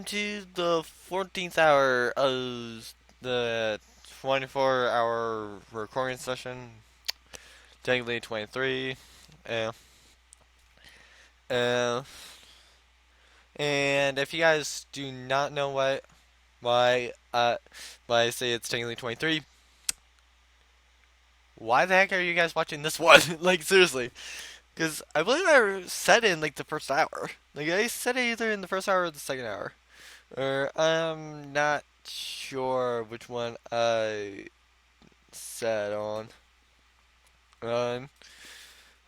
welcome to the 14th hour of the 24-hour recording session. Technically 23. Uh, uh, and if you guys do not know why I say it's technically 23, why the heck are you guys watching this one? Like, seriously. Because I believe I said it in, like, the first hour. Like, I said it either in the first hour or the second hour. Or I'm not sure which one I said on.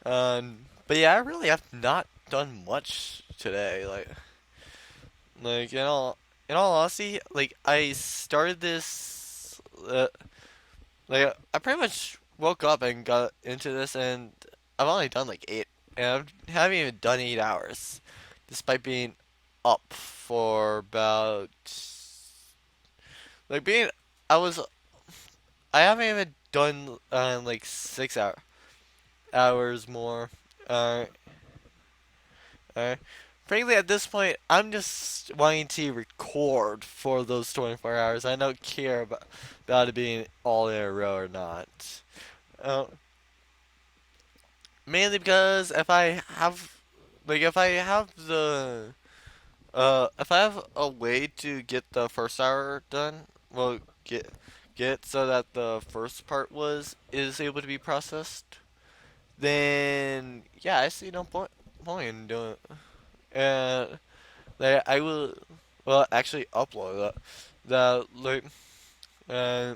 Um, but yeah, I really have not done much today. Like in all honesty, like I started this. I pretty much woke up and got into this, and I've only done like 8, and I haven't even done 8 hours, despite being up for about like being. I was. I haven't even done like 6 hours more. Uh, uh, Frankly, at this point, I'm just wanting to record for those 24 hours. I don't care about it being all in a row or not. Uh, Mainly because if I have if I have a way to get the first hour done, well, get so that the first part is able to be processed, then yeah, I see no point in doing it. And I will, well, actually upload the uh,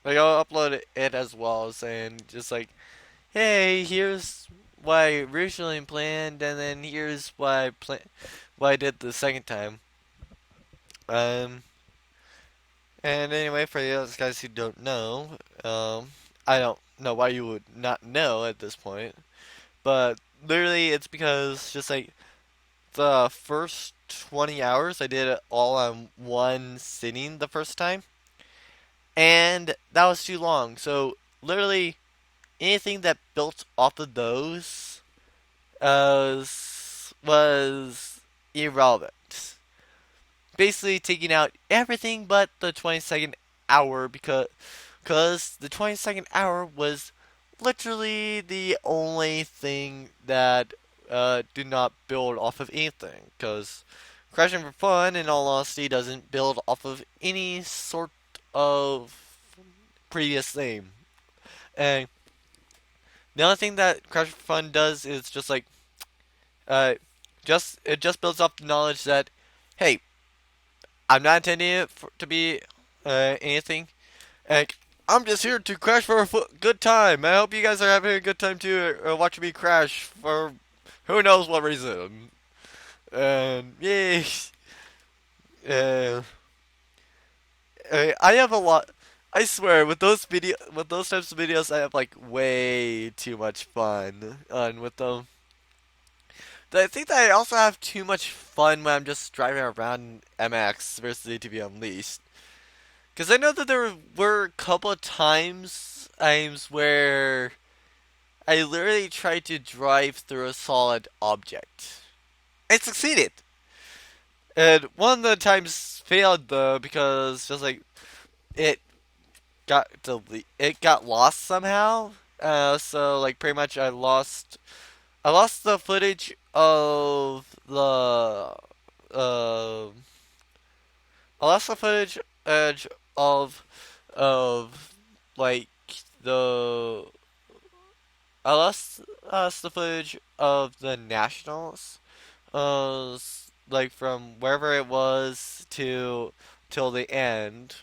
like I'll upload it as well, saying just like, hey, here's what I originally planned, and then here's what I did the second time. Um, and anyway, for those guys who don't know, I don't know why you would not know at this point, but literally it's because just like the first 20 hours I did it all on one sitting the first time, and that was too long. So literally anything that built off of those was irrelevant. Basically taking out everything but the 22nd hour because the 22nd hour was literally the only thing that did not build off of anything. Because Crashing for Fun, in all honesty, doesn't build off of any sort of previous thing. And the only thing that Crashing for Fun does is just like uh, it just builds up the knowledge that, hey, I'm not intending it to be anything. Like, I'm just here to crash for a good time. I hope you guys are having a good time too, watching me crash for who knows what reason. And yay! Uh, I have a lot. I swear, with those types of videos, I have like way too much fun on with them. I think that I also have too much fun when I'm just driving around MX versus ATV Unleashed. Because I know that there were a couple of times where I literally tried to drive through a solid object. I succeeded. And one of the times failed though because just like it it got lost somehow. So like pretty much I lost the footage of the uh, I lost the footage edge of like the I lost the footage of the Nationals, like from wherever it was to till the end.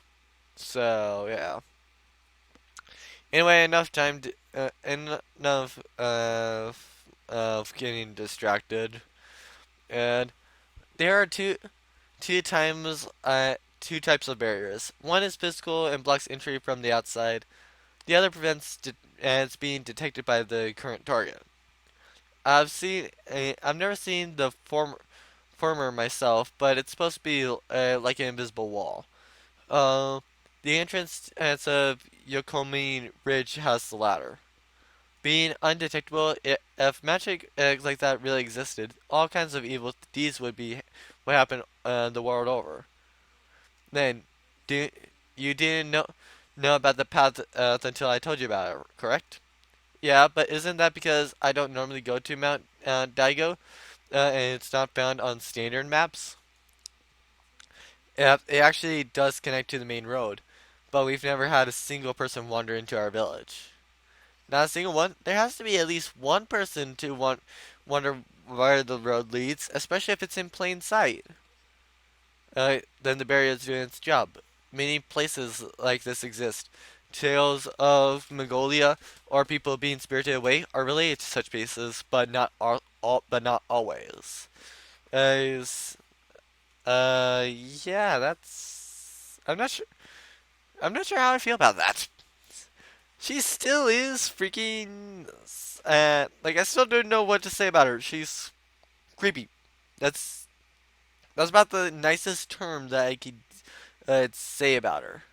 So yeah. Anyway, enough of getting distracted. And there are two types of barriers. One is physical and blocks entry from the outside. The other prevents and it's being detected by the current target. I've never seen the former myself, but it's supposed to be like an invisible wall. Uh, the entrance of Yokomi Ridge has the latter. Being undetectable, if magic like that really existed, all kinds of evil deeds what happened the world over. Then, do you didn't know about the path until I told you about it, correct? Yeah, but isn't that because I don't normally go to Mount Daigo, and it's not found on standard maps? It actually does connect to the main road, but we've never had a single person wander into our village. Not a single one. There has to be at least one person to wonder where the road leads, especially if it's in plain sight. Then the barrier is doing its job. Many places like this exist. Tales of Mongolia or people being spirited away are related to such places, but but not always. As yeah, that's. I'm not sure. I'm not sure how I feel about that. She still is freaking. Like I still don't know what to say about her. She's creepy. That's that's about the nicest term that I could say about her.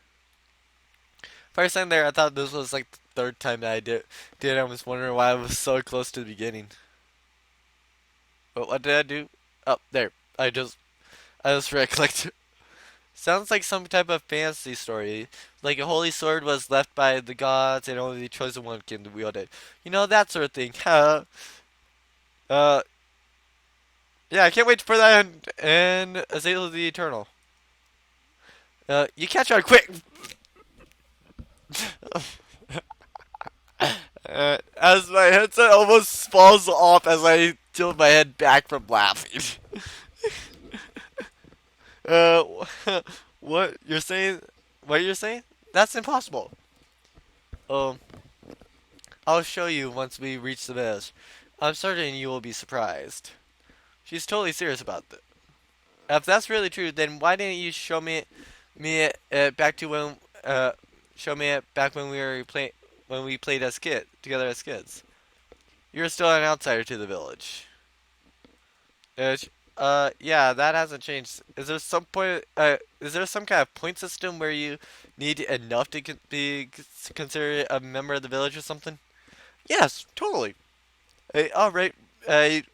First time there, I thought this was like the third time that I did. I was wondering why I was so close to the beginning. But what did I do? Oh, there. I just recollected. Sounds like some type of fantasy story. Like a holy sword was left by the gods and only the chosen one can wield it. You know, that sort of thing. uh, yeah, I can't wait for that and Azazel the Eternal. You catch on quick! As my headset almost falls off as I tilt my head back from laughing. uh, what you're saying? What you're saying? That's impossible. Um, I'll show you once we reach the village. I'm certain you will be surprised. She's totally serious about it. If that's really true, then why didn't you me it back to when show me it back when we played as kid together as kids? You're still an outsider to the village. Uh, yeah, that hasn't changed. Is there some point? Is there some kind of point system where you need enough to be considered a member of the village or something? Yes, totally. All right,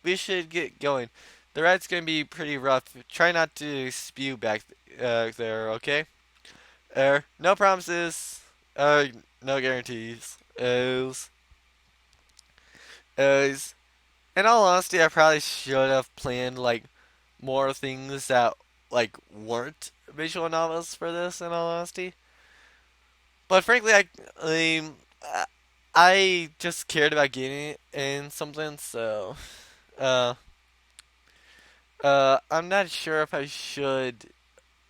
we should get going. The ride's gonna be pretty rough. Try not to spew back there, okay? No promises. No guarantees. Is in all honesty, I probably should have planned like more things that like weren't visual novels for this. In all honesty, but frankly, I just cared about getting it in something, so uh I'm not sure if I should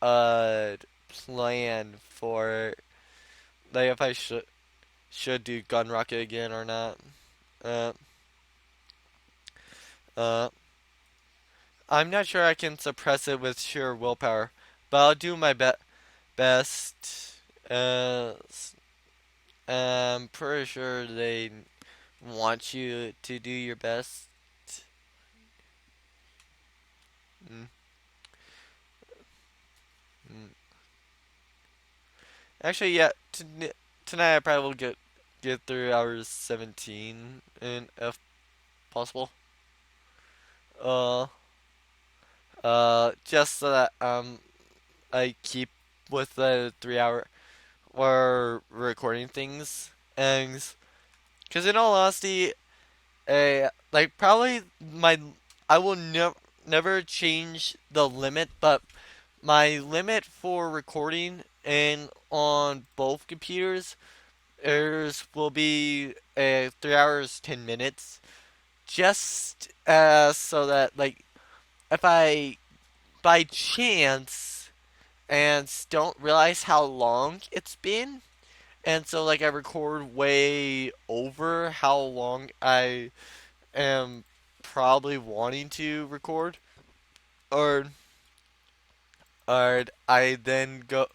uh plan for like if I should do Gun Rocket again or not. Uh uh I'm not sure I can suppress it with sheer willpower, but I'll do my best. I'm pretty sure they want you to do your best. Mm, mm. Actually, yeah. Tonight I probably will get through hours 17, and if possible. Uh, just so that I keep with the 3 hour or recording things, and because in all honesty, like probably my I will never change the limit, but my limit for recording and on both computers is will be 3 hours 10 minutes, just so that like if I by chance and don't realize how long it's been, and so like I record way over how long I am probably wanting to record, or or I then go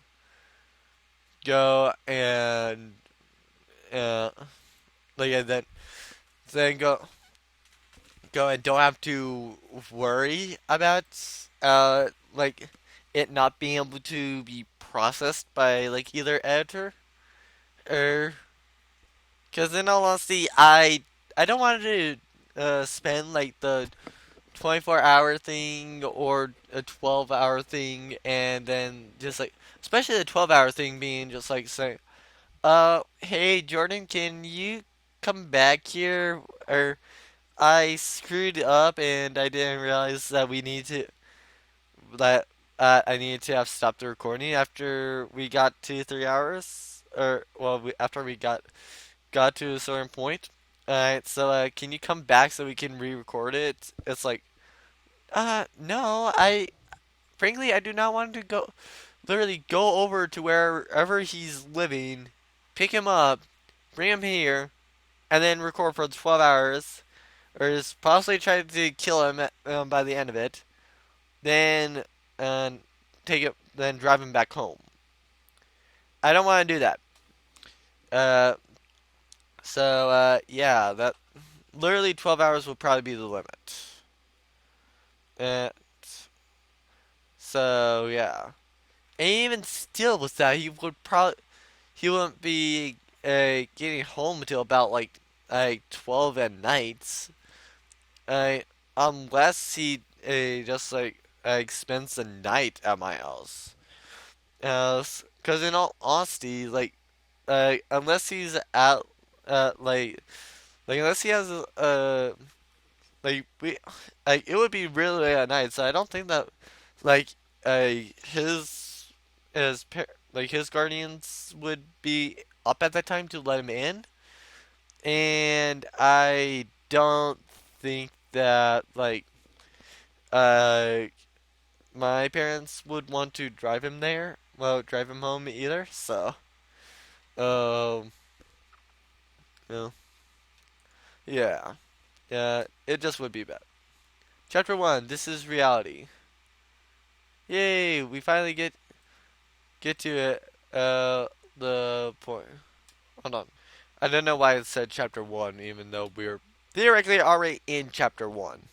and uh like and then go and don't have to worry about like it not being able to be processed by like either editor or because in all honesty I don't want to spend like the 24-hour thing or a 12-hour thing, and then just like, especially the 12-hour thing being just like saying, hey Jordan, can you come back here? Or I screwed up and I didn't realize that that I needed to have stopped the recording after we got to 3 hours, or well, after we got to a certain point. Alright, so can you come back so we can re-record it? It's like, no, I frankly I do not want to literally go over to wherever he's living, pick him up, bring him here, and then record for 12 hours, or just possibly try to kill him by the end of it. Then and then drive him back home. I don't want to do that. Uh, yeah, that literally 12 hours will probably be the limit. Uh, yeah, and even still with that, he wouldn't be getting home until about like 12 at night. Uh, unless he just spends the night at my house. Because in all honesty, unless he's out, unless he has we, it would be really late at night. So I don't think that like uh his his guardians would be up at that time to let him in, and I don't think that uh my parents would want to drive him there. Well, drive him home either. So um, no, yeah, yeah, it just would be bad. Chapter one. This is reality. Yay! We finally get to it. The point. Hold on. I don't know why it said chapter one, even though we're theoretically already in chapter one.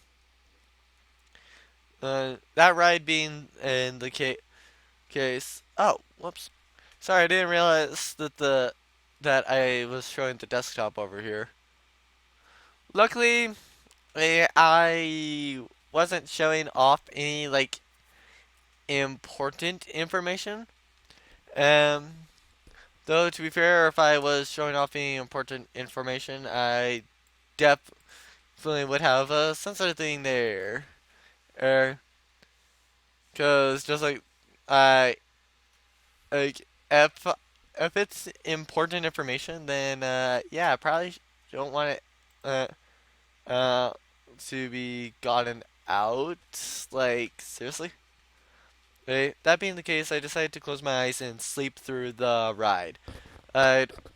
That ride being in the case. Oh, whoops. Sorry, I didn't realize that I was showing the desktop over here. Luckily, I wasn't showing off any important information. Um, though to be fair, if I was showing off any important information, I definitely would have a sensitive thing there. Er, cause just I like if it's important information, then yeah, I probably don't want it to be gotten out. Like seriously. Okay, that being the case, I decided to close my eyes and sleep through the ride.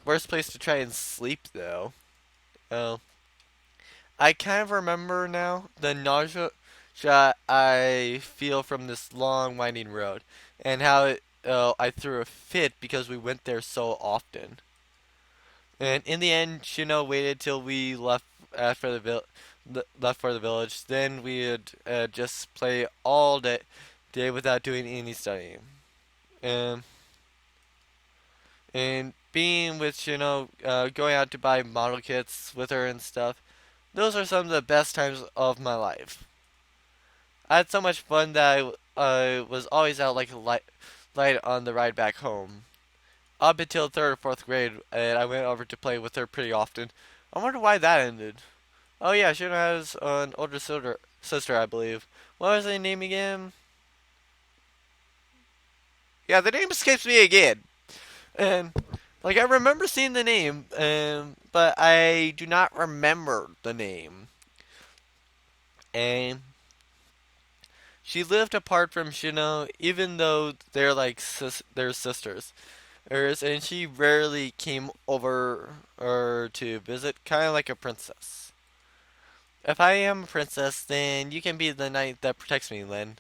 Worst place to try and sleep though. Oh, I kind of remember now the nausea I feel from this long winding road, and how I threw a fit because we went there so often. And in the end, Shino waited till we left for left for the village. Then we would just play all day without doing any studying. And being with Shino, going out to buy model kits with her and stuff. Those are some of the best times of my life. I had so much fun that I was always out like a light on the ride back home. Up until third or fourth grade, and I went over to play with her pretty often. I wonder why that ended. Oh yeah, Shino has an older sister, I believe. What was her name again? Yeah, the name escapes me again. And I remember seeing the name, but I do not remember the name. And she lived apart from Shino, even though they're they're sisters. And she rarely came over or to visit, kind of like a princess. If I am a princess, then you can be the knight that protects me, Lynn.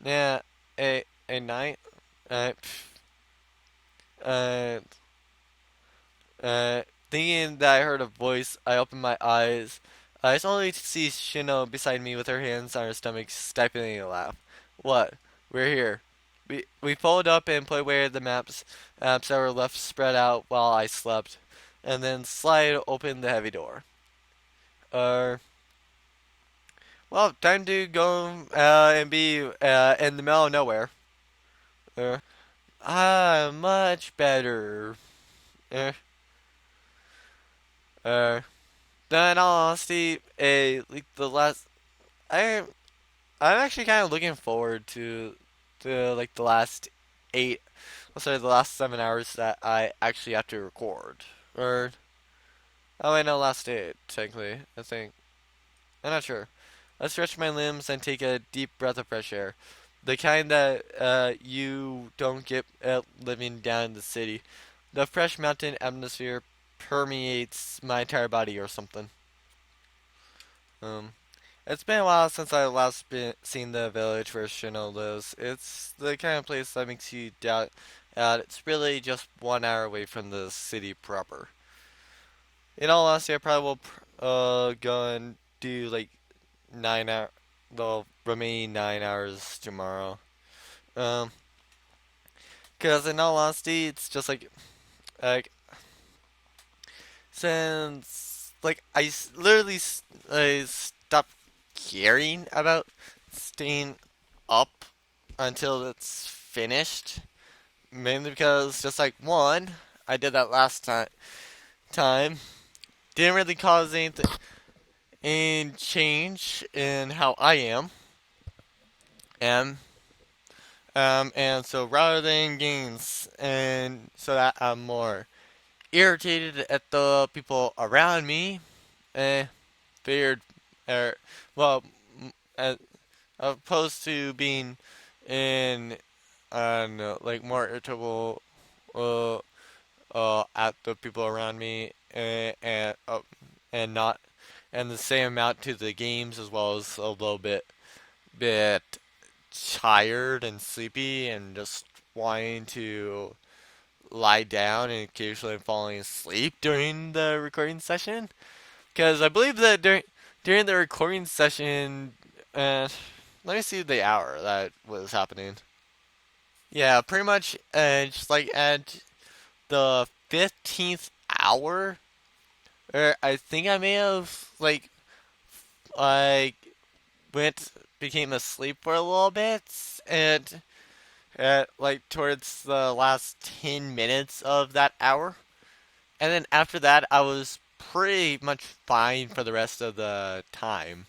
Yeah, a knight. Uh, uh, Thinking that I heard a voice, I opened my eyes. I saw only to see Shino beside me with her hands on her stomach, stifling a laugh. What? We're here. We folded up and put away the maps that were left spread out while I slept, and then slide open the heavy door. Uh, Well, time to go and be in the middle of nowhere. Much better. Uh, uh, then all honesty, like the last, I I'm actually kind of looking forward to like the last eight, let's say the last 7 hours that I actually have to record. Or oh, wait, no, last eight technically. I think I'm not sure. I stretch my limbs and take a deep breath of fresh air, the kind that you don't get living down in the city. The fresh mountain atmosphere permeates my entire body or something. Um, it's been a while since I last seen the village where Shino lives. It's the kind of place that makes you doubt it's really just 1 hour away from the city proper. In all honesty, I probably will go and do like 9 hour, the remaining 9 hours tomorrow. Um, cause in all honesty, it's just like since like literally I stopped caring about staying up until it's finished. Mainly because just like one, I did that last time. Didn't really cause anything any change in how I am. And so rather than gains, and so that I'm more irritated at the people around me, eh, figured, er, well, as opposed to being in, I don't know, like more irritable, uh, at the people around me, and not, and the same amount to the games as well as a little bit tired and sleepy and just wanting to lie down and occasionally falling asleep during the recording session. Because I believe that during the recording session, uh, let me see the hour that was happening. Yeah, pretty much, just like at the 15th hour, or I think I may have like went became asleep for a little bit, and like towards the last 10 minutes of that hour. And then after that, I was pretty much fine for the rest of the time.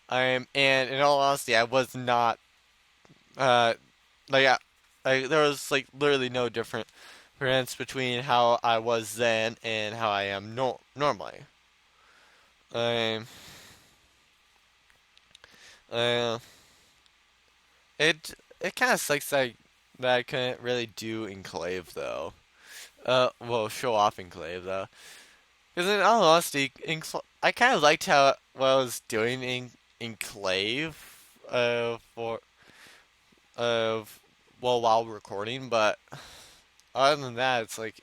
And in all honesty, I was not, uh, like, there was, like, literally no difference between how I was then and how I am normally. Um, uh, it kind of sucks that I couldn't really do Enclave, though. Well, show off Enclave, though. Because in all honesty, I kind of liked how what I was doing in Enclave, for well, while recording, but other than that, it's like,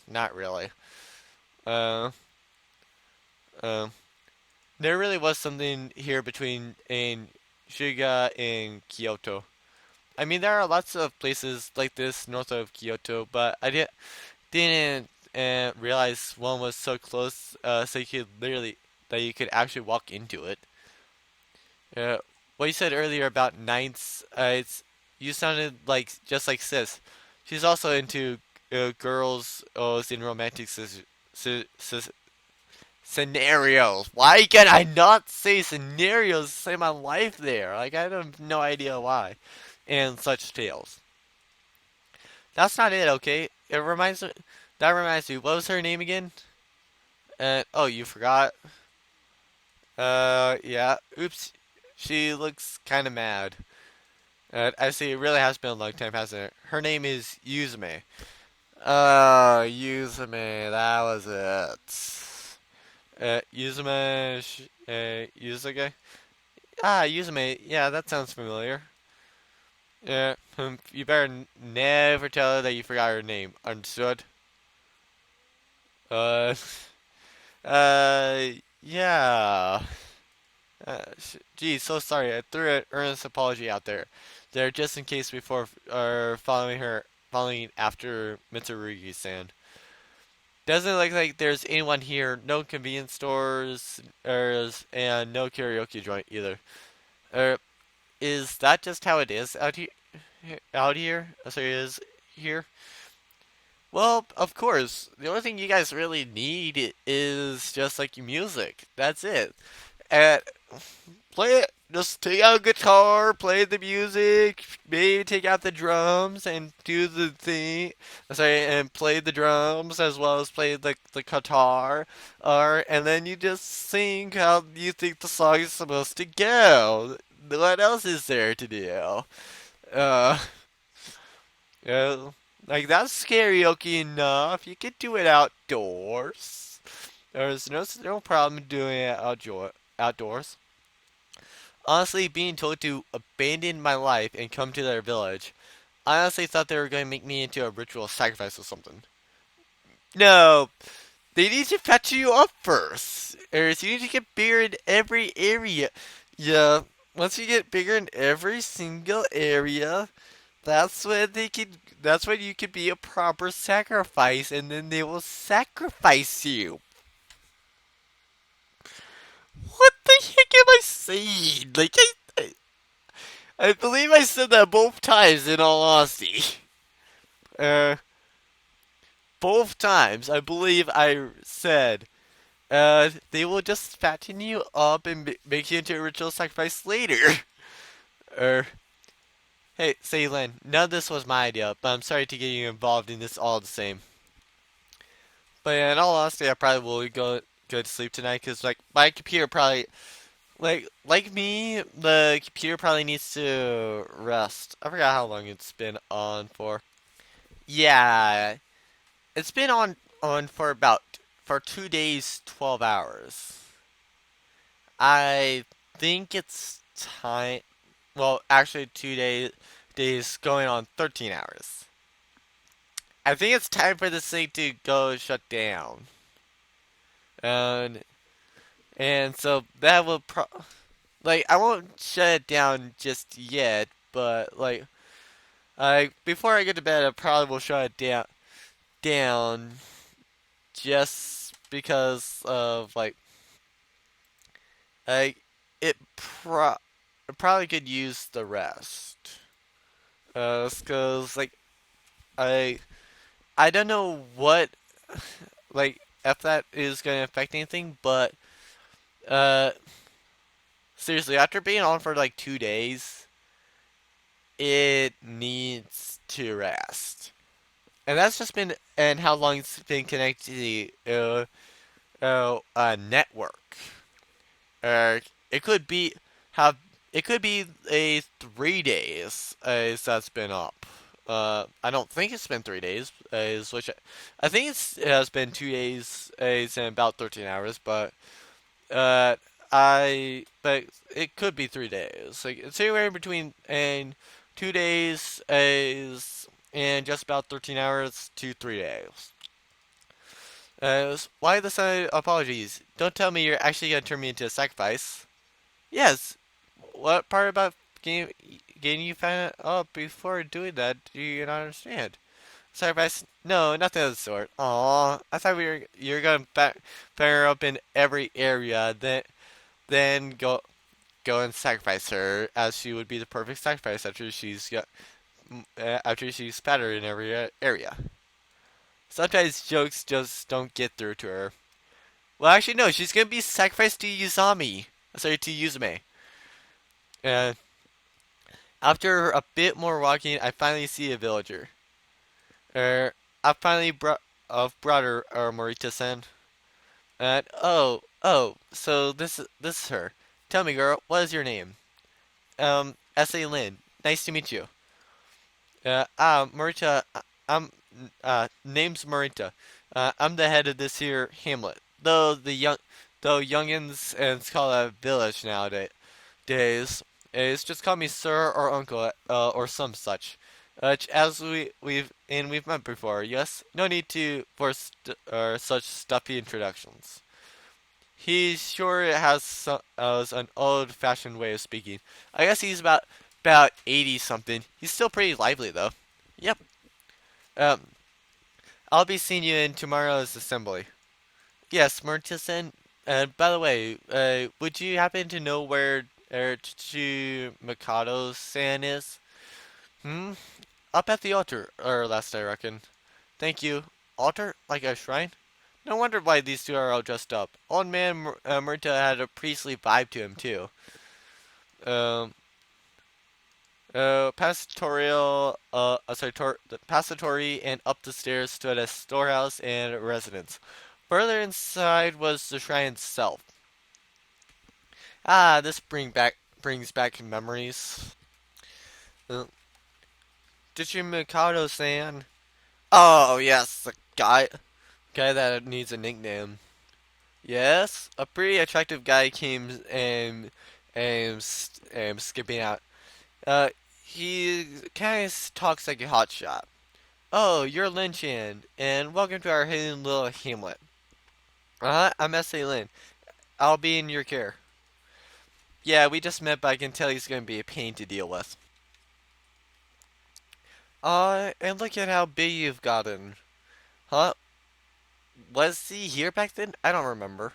not really. Uh, um, there really was something here between in Shiga and Kyoto. I mean, there are lots of places like this north of Kyoto, but I didn't realize one was so close, so you could literally that you could actually walk into it. Uh, what you said earlier about Ninths, it's you sounded like just like Sis. She's also into girls in romantic scenarios. Why can I not say scenarios? Say my life there. Like I have no idea why, and such tales. That's not it. Okay, it reminds me. That reminds me. What was her name again? Oh, you forgot. Yeah. Oops. She looks kind of mad. I see. It really has been a long time, hasn't it? Her name is Yuzume. Yuzume. That was it. Yuzume. Yuzuge. Ah, Yuzume. Yeah, that sounds familiar. Yeah. You better never tell her that you forgot her name. Understood? Uh. Yeah. Geez, so sorry. I threw an earnest apology out there just in case before following after Mitsurugi-san. Doesn't look like there's anyone here. No convenience stores, and no karaoke joint either. Er, is that just how it is out here? Out here? Sorry, is here? Well, of course. The only thing you guys really need is just like music. That's it. And play it. Just take out a guitar, play the music, maybe take out the drums and do the thing. Sorry, and play the drums as well as play the guitar. And then you just sing how you think the song is supposed to go. What else is there to do? Uh, uh like that's karaoke enough. You can do it outdoors. There's no problem doing it outdoors. Honestly, being told to abandon my life and come to their village, I honestly thought they were going to make me into a ritual sacrifice or something. No, they need to patch you up first. Or you need to get bigger in every area. Yeah, once you get bigger in every single area, that's when they can. That's when you can be a proper sacrifice, and then they will sacrifice you. What the heck am I saying? I believe I said that both times. In all honesty, uh, both times I believe I said, they will just fatten you up and make you into a ritual sacrifice later. Er, hey, say Lynn, none of this was my idea, but I'm sorry to get you involved in this all the same. But yeah, in all honesty, I probably will go to sleep tonight because like my computer probably like me, the computer probably needs to rest. I forgot how long it's been on for. Yeah, it's been on for about for 2 days, 12 hours. I think it's time. Well, actually, 2 days going on 13 hours. I think it's time for this thing to go shut down. And and so that will like I won't shut it down just yet, but before I get to bed, I probably will shut it down just because of like it probably could use the rest. Cause I I don't know what if that is gonna affect anything, but uh seriously, after being on for like 2 days, it needs to rest. And that's just been and how long it's been connected to the network. It could be have it could be a 3 days that's been up. I don't think it's been 3 days. I think it has been 2 days. It's in about 13 hours, uh, but it could be 3 days. Like it's anywhere in between and 2 days is and just about 13 hours to 3 days. Why the sudden apologies? Don't tell me you're actually gonna turn me into a sacrifice. Yes. What part about getting you found out before doing that do you not understand? Sacrifice? No, nothing of the sort. Aw, I thought you were gonna back her up in every area, then go and sacrifice her, as she would be the perfect sacrifice after she's spattered in every area. Sometimes jokes just don't get through to her. Well, actually, no. She's gonna be sacrificed to Yuzami. Sorry, to Yuzume. And after a bit more walking, I finally see a villager. Er, I finally brought her, Morita-san. And so this is her. Tell me, girl, what is your name? S.A. Lin. Nice to meet you. Morita, name's Morita. I'm the head of this here hamlet. Though youngins and it's called a village nowadays. Is just call me sir or uncle, or some such. As we've met before. Yes, no need for such stuffy introductions. He sure has an old-fashioned way of speaking. I guess he's about 80 something. He's still pretty lively though. Yep. Um, I'll be seeing you in tomorrow's assembly. Yes, Mortison. By the way, would you happen to know where Chichi Mikado-san is? Hmm? Up at the altar, or last I reckon. Thank you. Altar? Like a shrine? No wonder why these two are all dressed up. Old man Murta had a priestly vibe to him, too. Um, the passatory and up the stairs stood a storehouse and a residence. Further inside was the shrine itself. Ah, this brings back memories. Uh, Mikado-san. Oh yes, the guy that needs a nickname. Yes, a pretty attractive guy came and skipping out. He kind of talks like a hotshot. Oh, you're Lin Chan, and welcome to our hidden little hamlet. I'm S.A. Lin. I'll be in your care. Yeah, we just met, but I can tell he's gonna be a pain to deal with. And look at how big you've gotten. Huh? Was he here back then? I don't remember.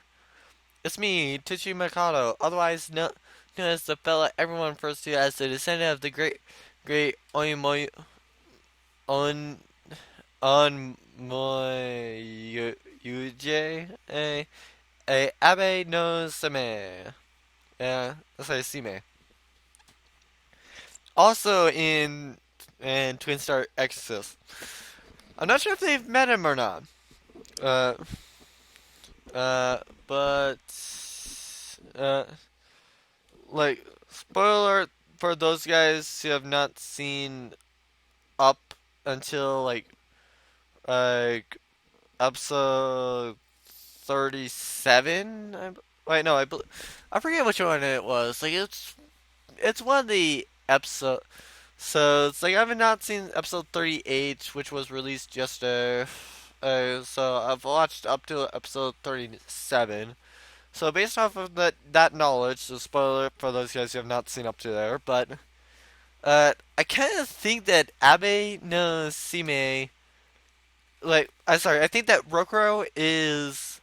It's me, Tichi Mikado, otherwise known as the fella everyone refers to as the descendant of the great Oimoy on Yuji, a Abe no Same. That's how I see me. Also in Twin Star Exorcist. I'm not sure if they've met him or not. Uh, but uh, like spoiler for those guys who have not seen up until like episode 37. Wait, no, I forget which one it was. Like it's one of the episodes. So it's like I have not seen episode 38, which was released yesterday. So I've watched up to episode 37. So based off of that knowledge, the spoiler for those guys who have not seen up to there, but I kind of think that Abe no Sime, I think that Rokuro is,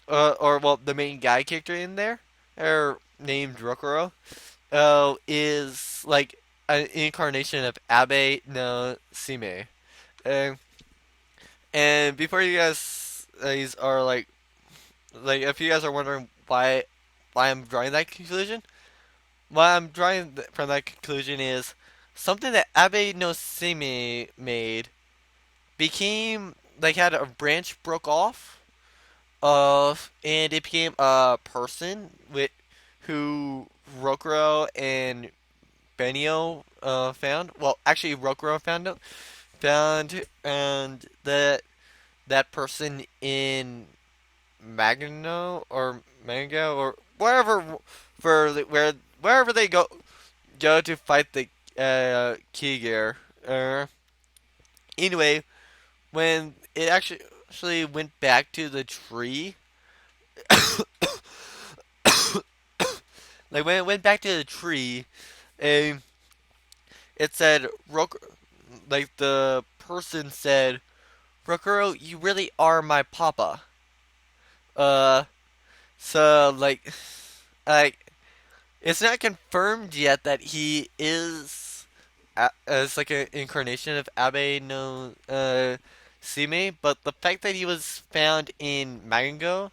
or well, the main guy character in there, or named Rokuro, is like an incarnation of Abe no Sime. And and before you guys are like if you guys are wondering why I'm drawing that conclusion, what I'm drawing from that conclusion is something that Abe no Sime made became like had a branch broke off of and it became a person with who Rokuro and Benio found. Well, actually, Rokuro found, and that person in Magno or Mango or wherever wherever they go to fight the Kiger. Anyway, when it actually went back to the tree, like when it went back to the tree, um, it said like the person said, Rokuro, you really are my papa. Uh, so like it's not confirmed yet that he is as like an incarnation of Abe no Sime, but the fact that he was found in Mango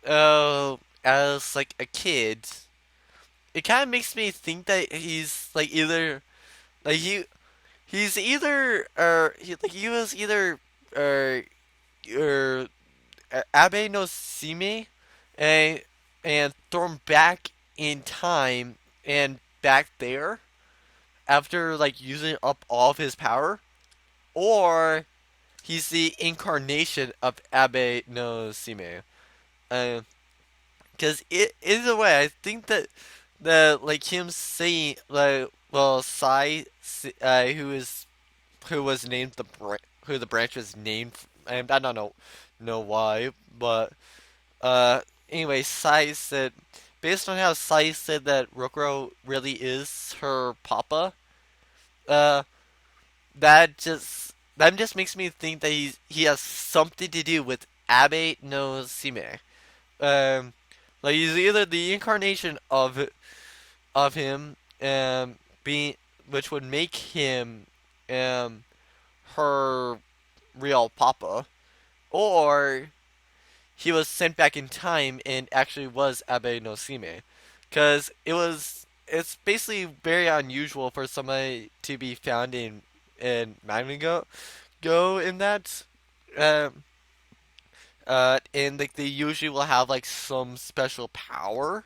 as like a kid, it kind of makes me think that he's like either like he's either or he was either or or Abe no Sime and and thrown back in time and back there after like using up all of his power, or he's the incarnation of Abe no Sime. Because either way, I think that like him saying like well Sai who was named who the branch was named, and I don't know why, but anyway, Sai said based on how Sai said that Rokuro really is her papa, uh that just that just makes me think that he has something to do with Abe no Sime. Um, like he's either the incarnation of him, being which would make him um her real papa, or he was sent back in time and actually was Abe no Sime, because it's basically very unusual for somebody to be found in Magna Go in that. Um, and like they usually will have like some special power,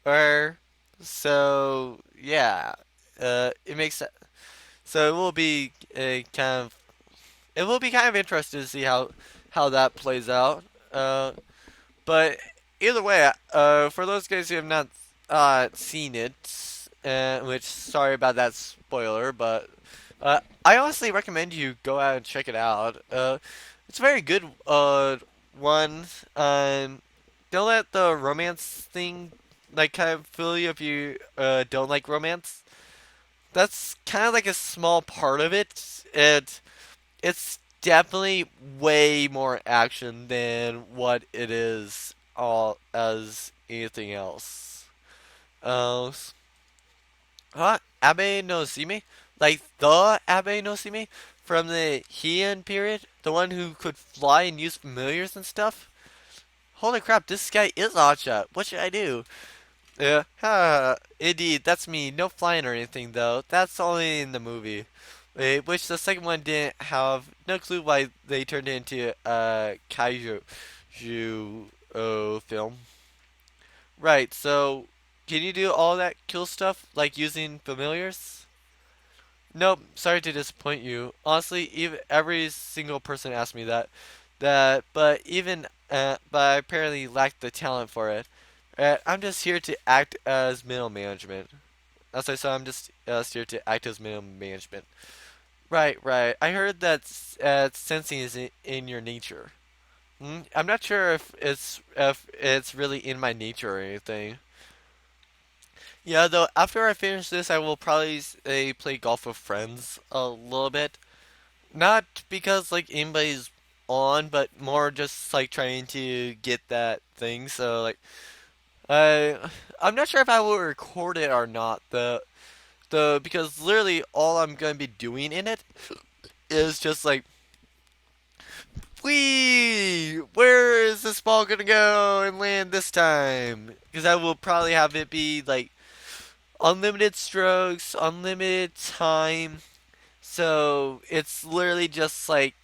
or so yeah. It makes so it will be kind of interesting to see how that plays out. But either way, for those guys who have not seen it, which sorry about that spoiler, but I honestly recommend you go out and check it out. It's a very good one. Don't let the romance thing like kind of fool you if you don't like romance. That's kind of like a small part of it. It's definitely way more action than what it is all as anything else. Uh, Abe no Sime? Like the Abe no Sime from the Heian period? The one who could fly and use familiars and stuff? Holy crap, this guy is a hotshot. What should I do? Yeah, indeed, that's me. No flying or anything though. That's only in the movie. Which the second one didn't have no clue why they turned it into a film. Right, so can you do all that cool stuff like using familiars? Nope, sorry to disappoint you. Honestly, even every single person asked me but but I apparently lack the talent for it. I'm just here to act as middle management. As I said, I'm just here to act as middle management. Right, right. I heard that sensing is in your nature. I'm not sure if it's really in my nature or anything. Yeah, though after I finish this, I will probably play golf with friends a little bit. Not because like anybody's on, but more just like trying to get that thing. So like I'm not sure if I will record it or not. The because literally all I'm gonna be doing in it is just like, wee, where is this ball gonna go and land this time? Because I will probably have it be like unlimited strokes, unlimited time. So it's literally just like,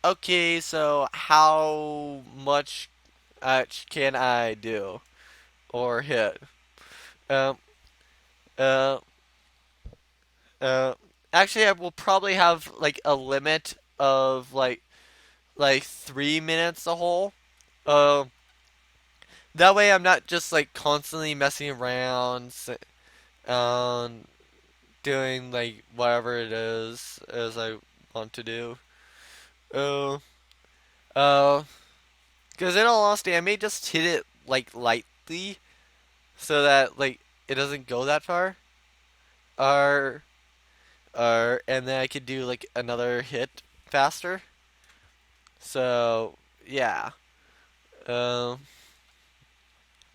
okay, so how much can I do or hit? Um, uh, uh, Actually, I will probably have like a limit of like 3 minutes a hole. Uh, that way I'm not just like constantly messing around, um, doing like whatever it is as I want to do. Uh, uh, because in all honesty, I may just hit it like lightly so that like it doesn't go that far. Or and then I could do like another hit faster. So yeah. Um,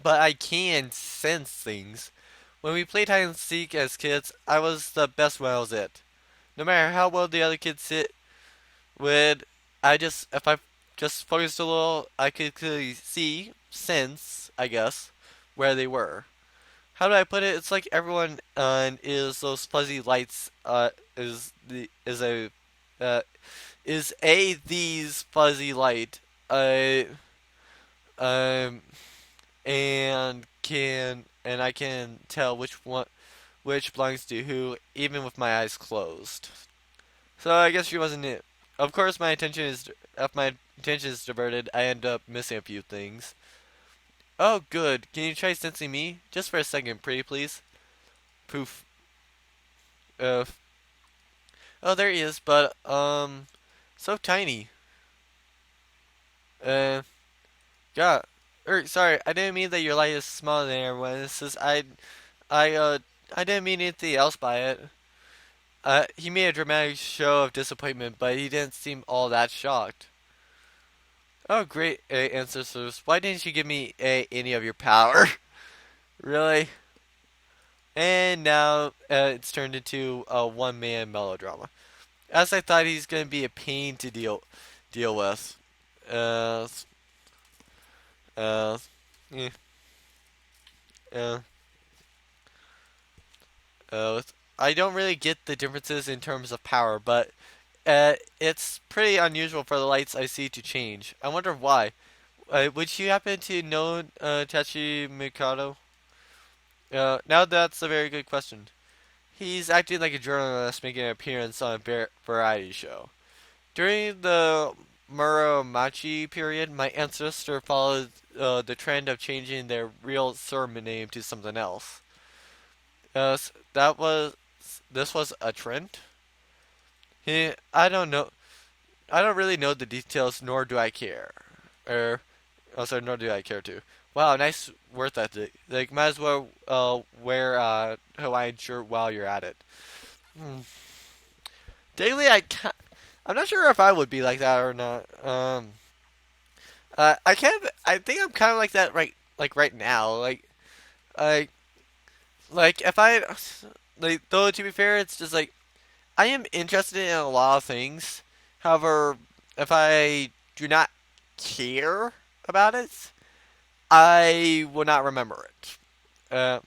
but I can sense things. When we played hide and seek as kids, I was the best when I was it. No matter how well the other kids hit would, if I just focused a little, I could clearly see, sense, I guess, where they were. How do I put it? It's like everyone is those fuzzy lights. Is the uh, is a these fuzzy light. Um, and I can tell which belongs to who, even with my eyes closed. So I guess she wasn't it. Of course, if my attention is diverted, I end up missing a few things. Oh, good. Can you try sensing me? Just for a second, pretty please. Poof. Uh. Oh, there he is. But so tiny. Uh. God. Sorry. I didn't mean that your light is smaller than everyone. This is I. I didn't mean anything else by it. He made a dramatic show of disappointment, but he didn't seem all that shocked. Oh, great, ancestors. Why didn't you give me any of your power? Really? And now it's turned into a one-man melodrama. As I thought, he's going to be a pain to deal with. Uh, uh, eh, uh, uh, I don't really get the differences in terms of power, but it's pretty unusual for the lights I see to change. I wonder why. Would you happen to know Tachi Mikado? Now that's a very good question. He's acting like a journalist making an appearance on a variety show. During the Muromachi period, my ancestor followed the trend of changing their real surname to something else. That was this was a trend. I don't know. I don't really know the details, nor do I care. Or, also, nor do I care to. Wow, nice worth ethic. Like, might as well wear a Hawaiian shirt while you're at it. Hmm. Daily, I'm not sure if I would be like that or not. I think I'm kind of like that right now. I, like if I, like though to be fair, it's just like I am interested in a lot of things. However, if I do not care about it, I will not remember it. Uh,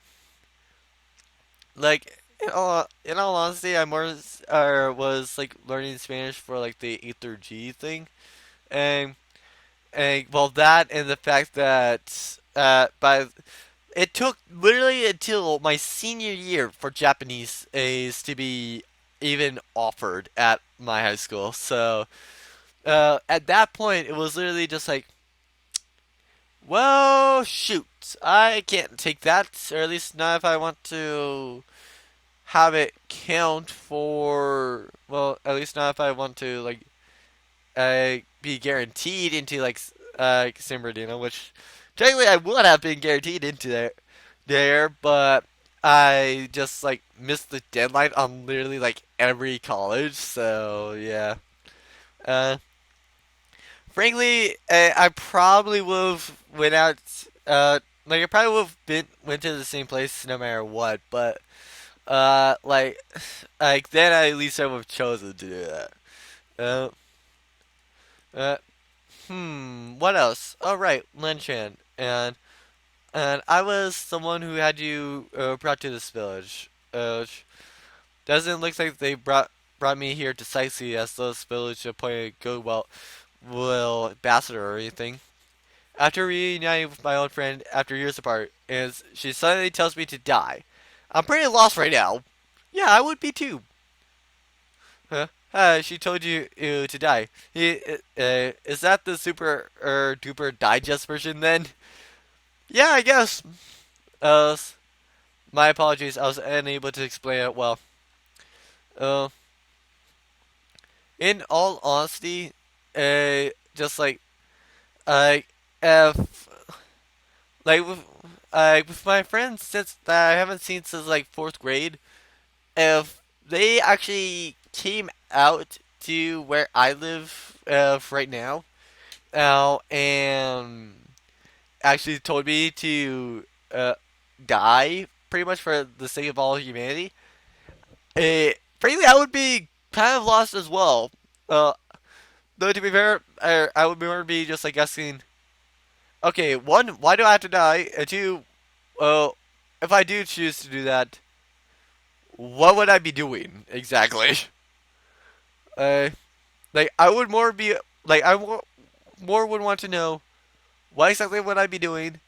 in all honesty, I more was like learning Spanish for like the A through G thing, and well that and the fact that by it took literally until my senior year for Japanese A's to be even offered at my high school. So at that point, it was literally just like, well, shoot, I can't take that, or at least not if I want to have it count for. Well, at least not if I want to like be guaranteed into like San Bernardino, which technically I would have been guaranteed into there, but I just like missed the deadline on literally like every college. So yeah, uh, frankly, I probably would have went out. Like I probably would have been went to the same place no matter what. But like like then I at least I would have chosen to do that. Uh, uh, what else? Oh right, Lenchan, and I was someone who had you brought to this village. Doesn't look like they brought me here to sightsee as those village appointed Goodwill will ambassador or anything. After reuniting with my old friend after years apart, and she suddenly tells me to die. I'm pretty lost right now. Yeah, I would be too. Huh? She told you to die. Is that the super duper digest version then? Yeah, I guess. Uh, my apologies. I was unable to explain it well. Uh, in all honesty, just uh, if like with my friends since that I haven't seen since like fourth grade, if they actually came out to where I live right now, and actually told me to die pretty much for the sake of all humanity, frankly, I would be kind of lost as well. Uh, though to be fair, I would more be just like asking, okay, one, why do I have to die? And two, uh, if I do choose to do that, what would I be doing exactly? Uh, like I would more be like more would want to know what exactly would I be doing,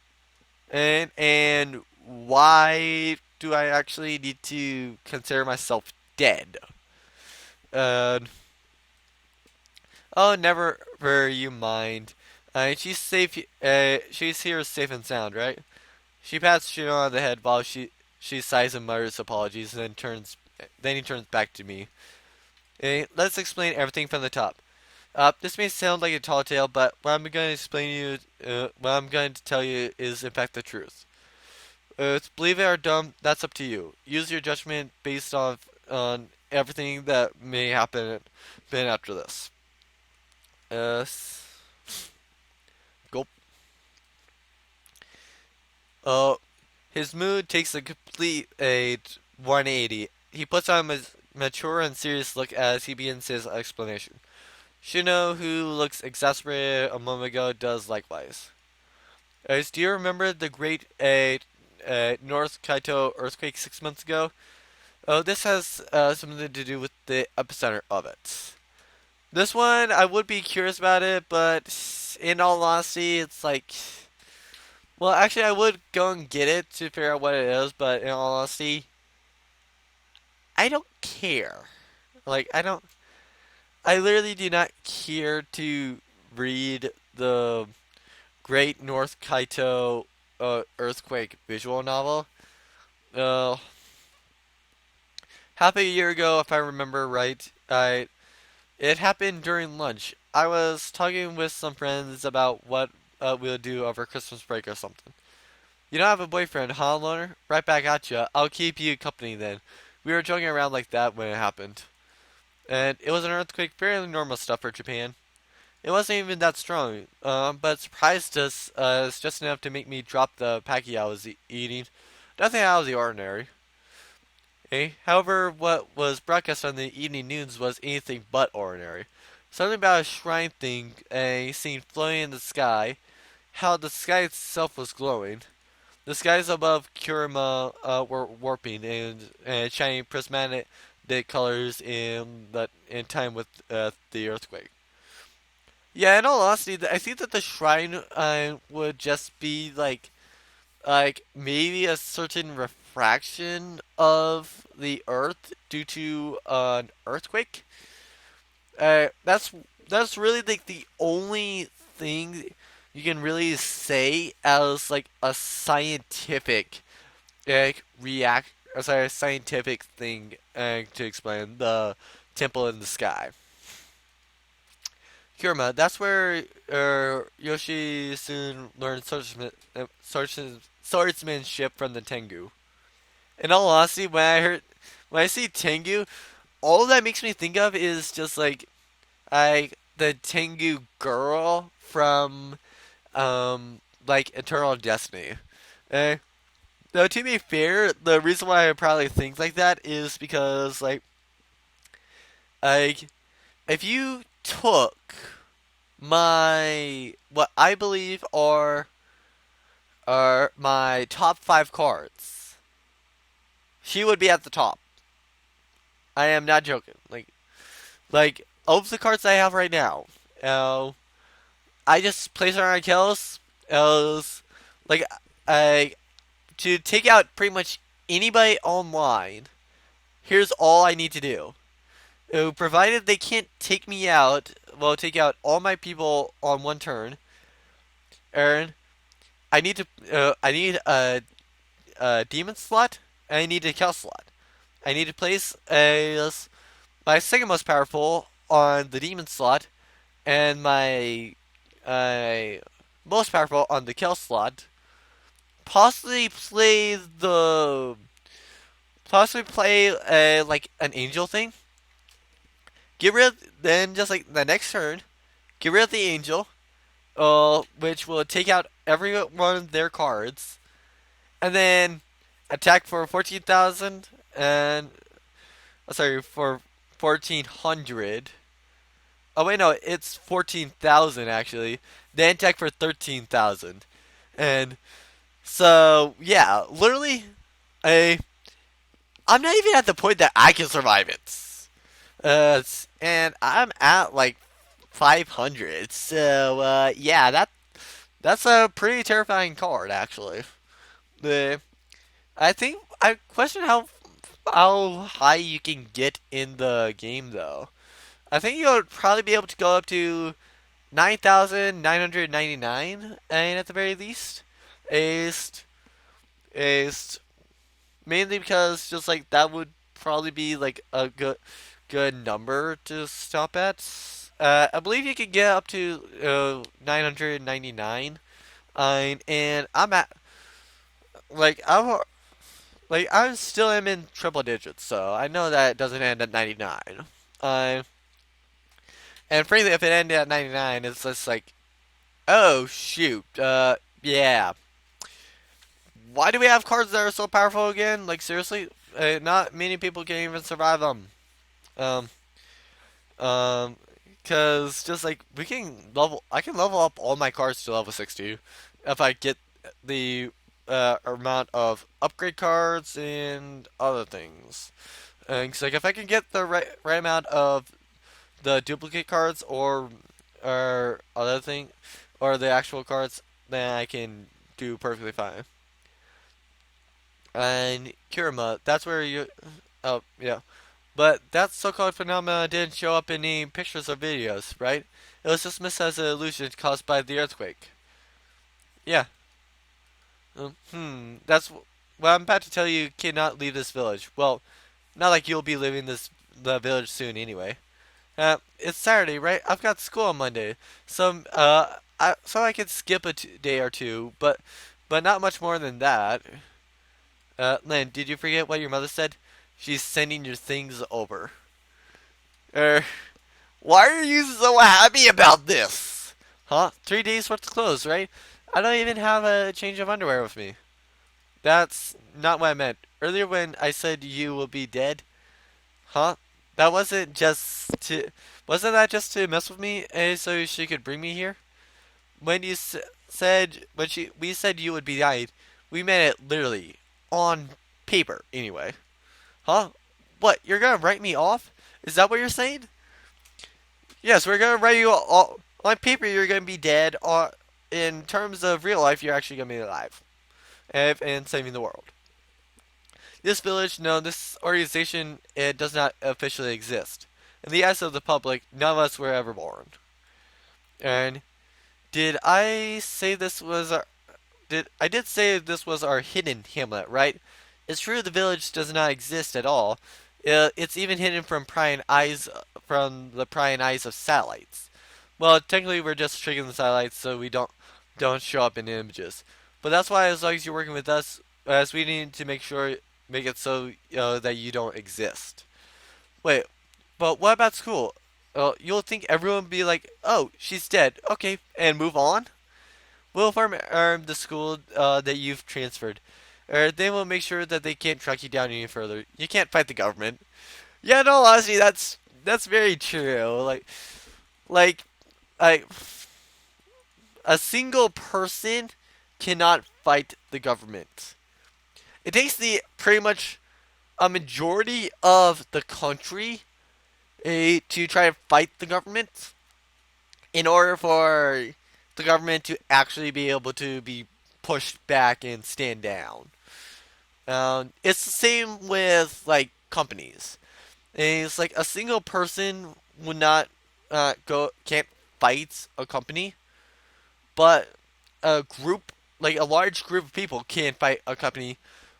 and why do I actually need to consider myself dead? Uh, oh, never you mind. She's safe. She's here safe and sound, right? She pats Shino on the head while she sighs and mutters apologies, and then he turns back to me. Let's explain everything from the top. This may sound like a tall tale, but what I'm going to what I'm going to tell you is in fact the truth. Believe it or dumb, that's up to you. Use your judgment based on everything that may happen been after this. Uh, Gulp. Uh, his mood takes a complete 180. He puts on a mature and serious look as he begins his explanation. Shino, who looks exasperated a moment ago, does likewise. Do you remember the great North Kaito earthquake 6 months ago? Oh, this has something to do with the epicenter of it. This one, I would be curious about it, but in all honesty, it's like, well, actually, I would go and get it to figure out what it is, but in all honesty, I don't care. Like, I literally do not care to read the Great North Kaito Earthquake visual novel. Uh, Half a year ago, if I remember right, it happened during lunch. I was talking with some friends about what we'll do over Christmas break or something. You don't have a boyfriend, huh, loner? Right back at ya. I'll keep you company then. We were joking around like that when it happened. And it was an earthquake, fairly normal stuff for Japan. It wasn't even that strong, but it surprised us. It's just enough to make me drop the packy I was eating. Nothing out of the ordinary. However, what was broadcast on the evening news was anything but ordinary. Something about a shrine thing, seen floating in the sky, how the sky itself was glowing. The skies above Kurima were warping and shining prismatic colors in time with the earthquake. Yeah, in all honesty, I think that the shrine would just be like maybe a certain refraction of the Earth due to an earthquake. That's really like the only thing you can really say as like a scientific scientific thing to explain the temple in the sky. Kurama, that's where Yoshi soon learned swordsmanship from the Tengu. In all honesty, when I see Tengu, all that makes me think of is just like the Tengu girl from like Eternal Destiny. Eh, though to be fair, the reason why I probably think like that is because like if you took my what I believe are my top 5 cards, she would be at the top. I am not joking. Like of the cards I have right now, uh, I just place her on kills. As like I to take out pretty much anybody online. Here's all I need to do. Provided they can't take me out, well, take out all my people on one turn. And I need a demon slot. And I need a kill slot. I need to place my second most powerful on the demon slot, and my most powerful on the kill slot. Possibly play the possibly play like an angel thing. Get rid then just like the next turn, get rid of the angel, which will take out every one of their cards, and then attack for 14,000 and sorry for 1,400. Oh wait, no, it's 14,000 actually. Then attack for 13,000, and so yeah, literally, I I'm not even at the point that I can survive it. And I'm at like 500. So yeah, that's a pretty terrifying card actually. The I think I question how high you can get in the game though. I think you'll probably be able to go up to 9,999, and at the very least, is is mainly because just like that would probably be like a good number to stop at. I believe you can get up to 999, and I'm at like like I still am in triple digits, so I know that it doesn't end at 99. Uh, and frankly, if it ended at 99, it's just like, oh shoot, yeah. Why do we have cards that are so powerful again? Like seriously, not many people can even survive them. Um, Um, cause just like I can level up all my cards to level 60 if I get the amount of upgrade cards and other things. And so like if I can get the right amount of the duplicate cards or other thing or the actual cards, then I can do perfectly fine. And Kirima, that's where you. Oh yeah. But that so-called phenomenon didn't show up in any pictures or videos, right? It was dismissed as an illusion caused by the earthquake. Yeah. That's what I'm about to tell you. Cannot leave this village. Well, not like you'll be leaving the village soon anyway. It's Saturday, right? I've got school on Monday, so I could skip a day or two, but not much more than that. Lynn, did you forget what your mother said? She's sending your things over. Er, Why are you so happy about this? Huh? 3 days worth of clothes, right? I don't even have a change of underwear with me. That's not what I meant. Earlier when I said you will be dead, huh? That wasn't just to. Wasn't that just to mess with me, so she could bring me here? When you said when she we said you would be died, we meant it literally on paper anyway. Huh? What? You're gonna write me off? Is that what you're saying? Yes, we're gonna write you all on paper. You're gonna be dead. In terms of real life, you're actually gonna be alive and saving the world. This village, no, this organization, it does not officially exist. In the eyes of the public, none of us were ever born. And did I say this was our, did I did say this was our hidden hamlet, right? It's true the village does not exist at all. It's even hidden from the prying eyes of satellites. Well, technically we're just tricking the satellites so we don't show up in images. But that's why as long as you're working with us, as we need to make it so that you don't exist. Wait, but what about school? You'll think everyone would be like, "Oh, she's dead. Okay," and move on. We'll farm the school that you've transferred. Or they will make sure that they can't track you down any further. You can't fight the government. Yeah, no, honestly, that's very true. Like, like a single person cannot fight the government. It takes the pretty much a majority of the country to try to fight the government in order for the government to actually be able to be pushed back and stand down. It's the same with like companies. It's like a single person would not can't fight a company, but a group like a large group of people can fight a company,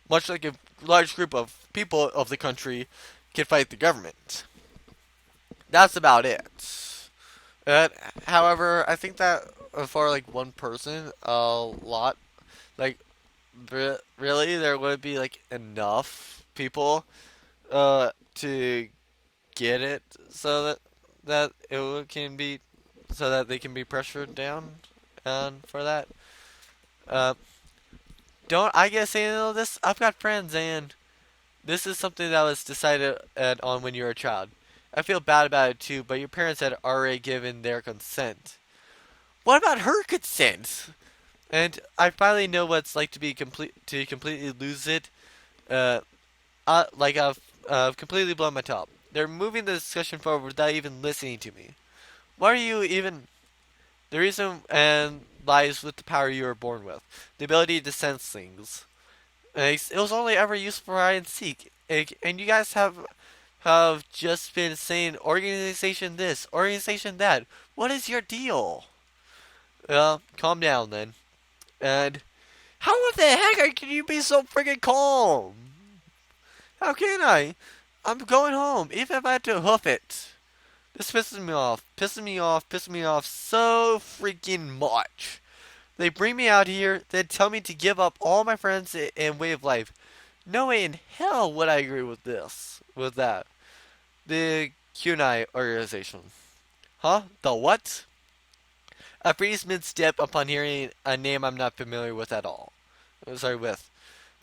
much like a large group of people of the country can fight the government. That's about it. Uh, However, I think that for like one person, a lot like really there would be like enough people to get it so that can be so that they can be pressured down and for that. Uh, don't I get saying all this? I've got friends and this is something that was decided on when you were a child. I feel bad about it too, but your parents had already given their consent. What about her consent? And I finally know what it's like to completely lose it. Uh, like I've completely blown my top. They're moving the discussion forward without even listening to me. What are you even? The reason and lies with the power you were born with, the ability to sense things. It was only ever used for hide and seek, and you guys have just been saying organization this, organization that. What is your deal? Calm down then. And how the heck can you be so freaking calm? How can I? I'm going home, even if I have to hoof it. This pisses me off, pissing me off, pissing me off so freaking much. They bring me out here, they tell me to give up all my friends and way of life. No way in hell would I agree with this. With that. The Kunai organization. Huh? The what? A freeze mid-step upon hearing a name I'm not familiar with at all. Sorry, with.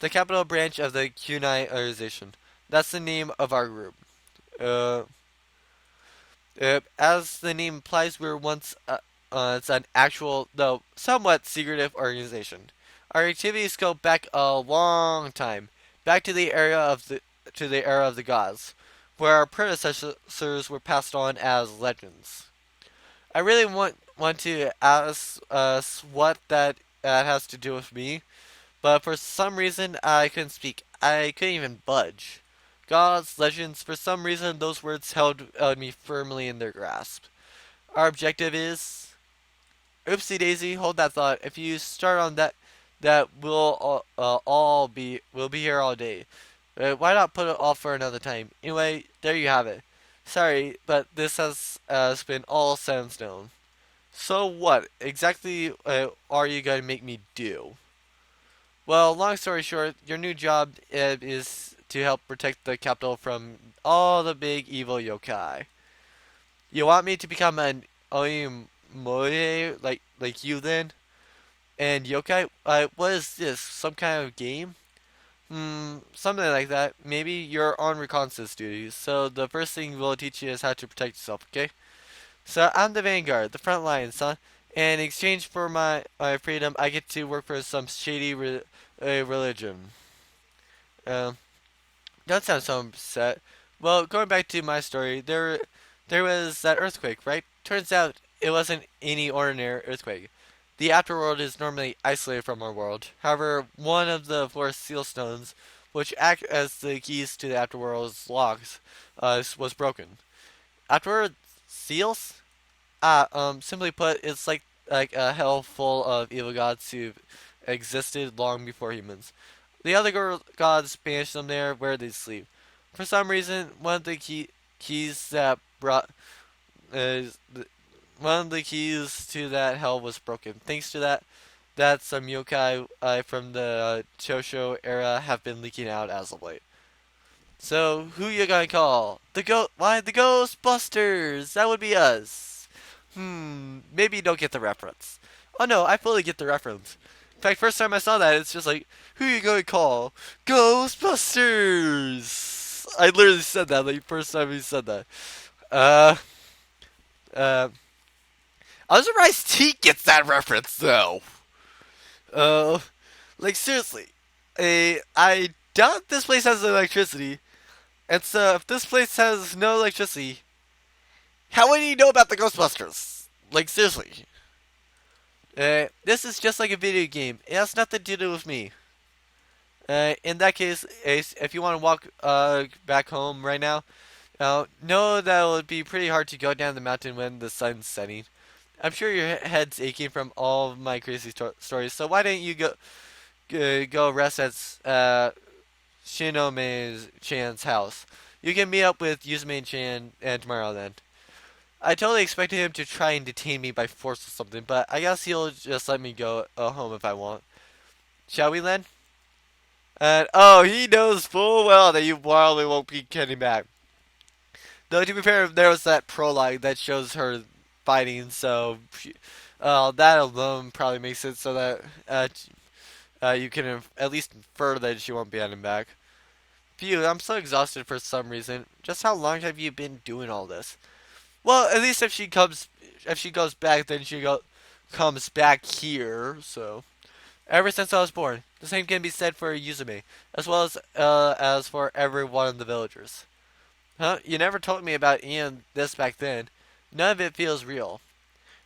The capital branch of the Kunai organization. That's the name of our group. Uh, as the name implies, we were once it's an actual, though somewhat secretive organization. Our activities go back a long time, back to the era of the gods, where our predecessors were passed on as legends. I really want to ask us what that has to do with me, but for some reason I couldn't speak. I couldn't even budge. Gods, legends, for some reason those words held me firmly in their grasp. Our objective is oopsie daisy, hold that thought. If you start on that we'll be here all day. Why not put it off for another time? Anyway, there you have it. Sorry, but this has been all set in stone. So what exactly are you going to make me do? Well, long story short, your new job is to help protect the capital from all the big evil yokai. You want me to become an Oyumoe like you then? And yokai? What is this? Some kind of game? Something like that. Maybe you're on reconnaissance duties, so the first thing we'll teach you is how to protect yourself, okay? So I'm the vanguard, the front line, son. And in exchange for my freedom, I get to work for some shady religion. Um, Don't sound so upset. Well, going back to my story, there was that earthquake, right? Turns out it wasn't any ordinary earthquake. The afterworld is normally isolated from our world. However, one of the four seal stones, which act as the keys to the afterworld's locks, was broken. Afterward, seals? Simply put, it's like a hell full of evil gods who existed long before humans. The other gods banished them there where they sleep. For some reason, one of the keys that brought uh, one of the keys to that hell was broken. Thanks to that some yokai from the Chosho era have been leaking out as of late. So who you gonna call? Why the Ghostbusters? That would be us. Maybe you don't get the reference. Oh no, I fully get the reference. In fact, first time I saw that, it's just like, who you gonna call? Ghostbusters! I literally said that, like, first time he said that. Uh, uh, I'm surprised T gets that reference, though. Uh, like, seriously. I doubt this place has electricity, and so if this place has no electricity, how would you know about the Ghostbusters? Like, seriously. This is just like a video game. It has nothing to do with me. In that case, Ace, if you want to walk back home right now, know that it would be pretty hard to go down the mountain when the sun's setting. I'm sure your head's aching from all of my crazy stories, so why don't you go rest at Shinome Chan's house? You can meet up with Yuzume Chan and tomorrow then. I totally expected him to try and detain me by force or something, but I guess he'll just let me go home if I want. Shall we, Len? And oh, he knows full well that you probably won't be getting back. Though to be fair, there was that prologue that shows her fighting, so that alone probably makes it so that you can at least infer that she won't be heading back. Phew, I'm so exhausted for some reason. Just how long have you been doing all this? Well, at least if she goes back, then comes back here. So ever since I was born, the same can be said for Yuzume, as for every one of the villagers. Huh? You never told me about Ian this back then. None of it feels real.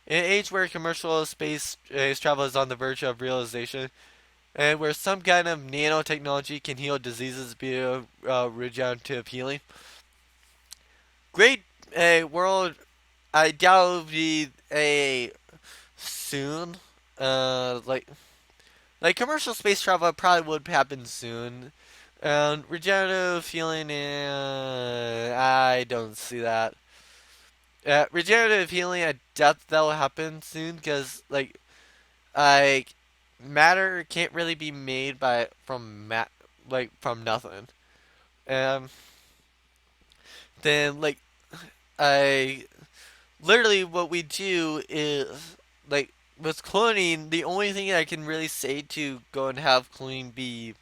In an age where commercial space travel is on the verge of realization, and where some kind of nanotechnology can heal diseases via regenerative healing, great world. I doubt it will be a soon. Like commercial space travel probably would happen soon. And regenerative healing, I don't see that. Regenerative healing, I doubt that will happen soon because like matter can't really be made by from like from nothing. And then like I literally what we do is like with cloning, the only thing I can really say to go and have cloning be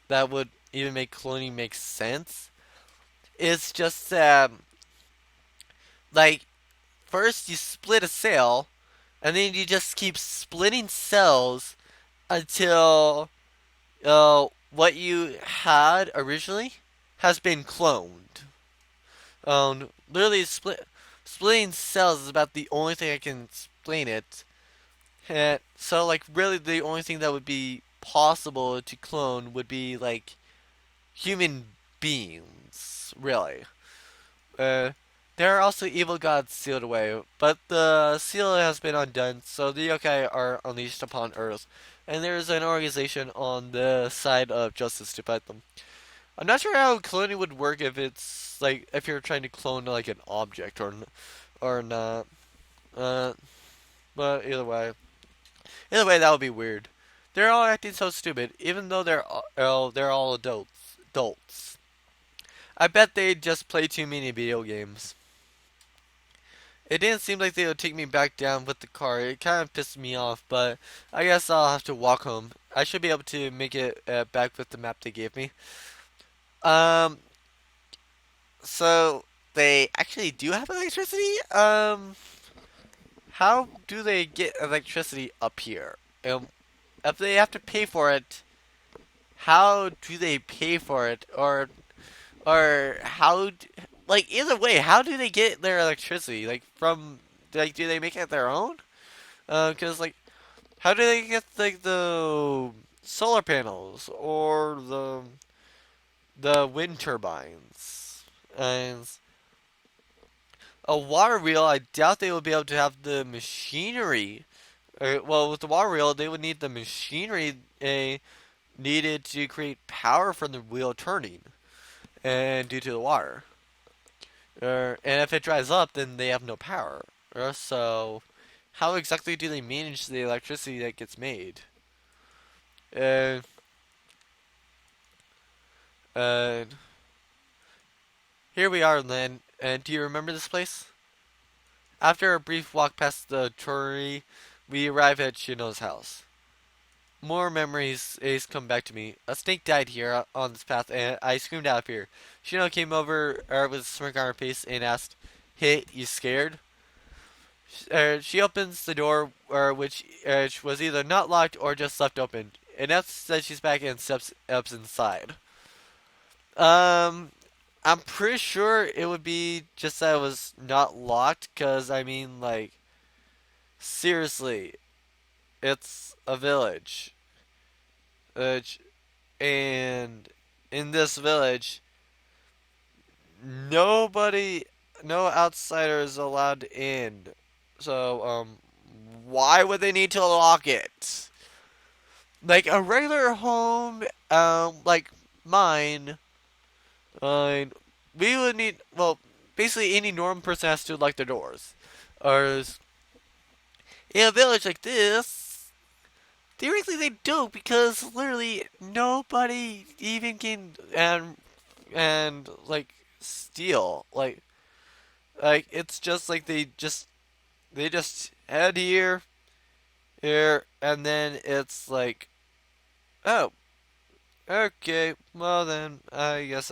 that would even make cloning make sense is just like first you split a cell and then you just keep splitting cells until what you had originally has been cloned. Literally splitting cells is about the only thing I can explain it. And so like really the only thing that would be possible to clone would be like human beings, really. Uh, there are also evil gods sealed away, but the seal has been undone, so the yokai are unleashed upon Earth, and there is an organization on the side of justice to fight them. I'm not sure how cloning would work if it's like if you're trying to clone like an object or not. Uh, but either way that would be weird. They're all acting so stupid, even though they're all adults. Adults. I bet they just play too many video games. It didn't seem like they would take me back down with the car. It kind of pissed me off, but I guess I'll have to walk home. I should be able to make it back with the map they gave me. Um, so they actually do have electricity. How do they get electricity up here? If they have to pay for it, how do they pay for it? Or like either way, how do they get their electricity? Like from like do they make it their own? Because like how do they get like the solar panels or the wind turbines? And a water wheel, I doubt they would be able to have the machinery. Well, with the water wheel, they would need the machinery needed to create power from the wheel turning, and due to the water. And if it dries up, then they have no power. So, how exactly do they manage the electricity that gets made? And uh, here we are, Lynn. And do you remember this place? After a brief walk past the torii, we arrive at Shino's house. More memories Ace come back to me. A snake died here on this path, and I screamed out of fear. Shino came over with a smirk on her face and asked, "Hey, you scared?" She opens the door, which was either not locked or just left open. And that's that she's back and steps up inside. Um, I'm pretty sure it would be just that it was not locked, cause I mean, like, seriously, it's a village, uh, and in this village, nobody, no outsider is allowed in. So, why would they need to lock it? Like a regular home, like mine, uh, we would need, well, basically any normal person has to lock their doors. Or in a village like this, theoretically they don't because literally nobody even can and like steal. Like it's just like they just head here, and then it's like, oh, okay, well then I guess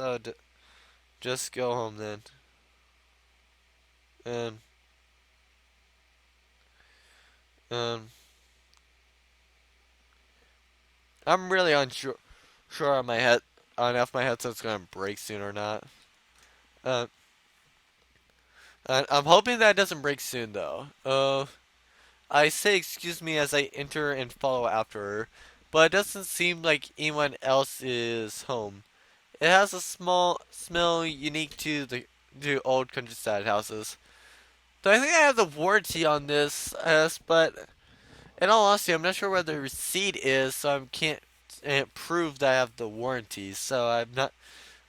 just go home then. And um, I'm really unsure sure on my head on if my headset's gonna break soon or not. Uh, I'm hoping that it doesn't break soon though. I say excuse me as I enter and follow after her, but it doesn't seem like anyone else is home. It has a small smell unique to old countryside houses. So I think I have the warranty on this, but in all honesty, I'm not sure where the receipt is, so I can't prove that I have the warranty. So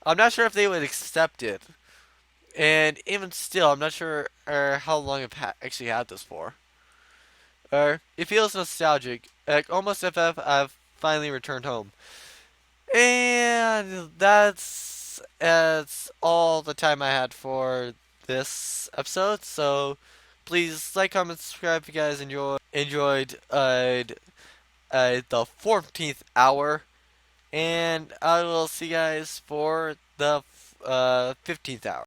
I'm not sure if they would accept it. And even still, I'm not sure how long I've actually had this for. It feels nostalgic, like almost if I've finally returned home. And that's all the time I had for this episode. So please like, comment, subscribe if you guys enjoyed the 14th hour, and I will see you guys for the 15th hour.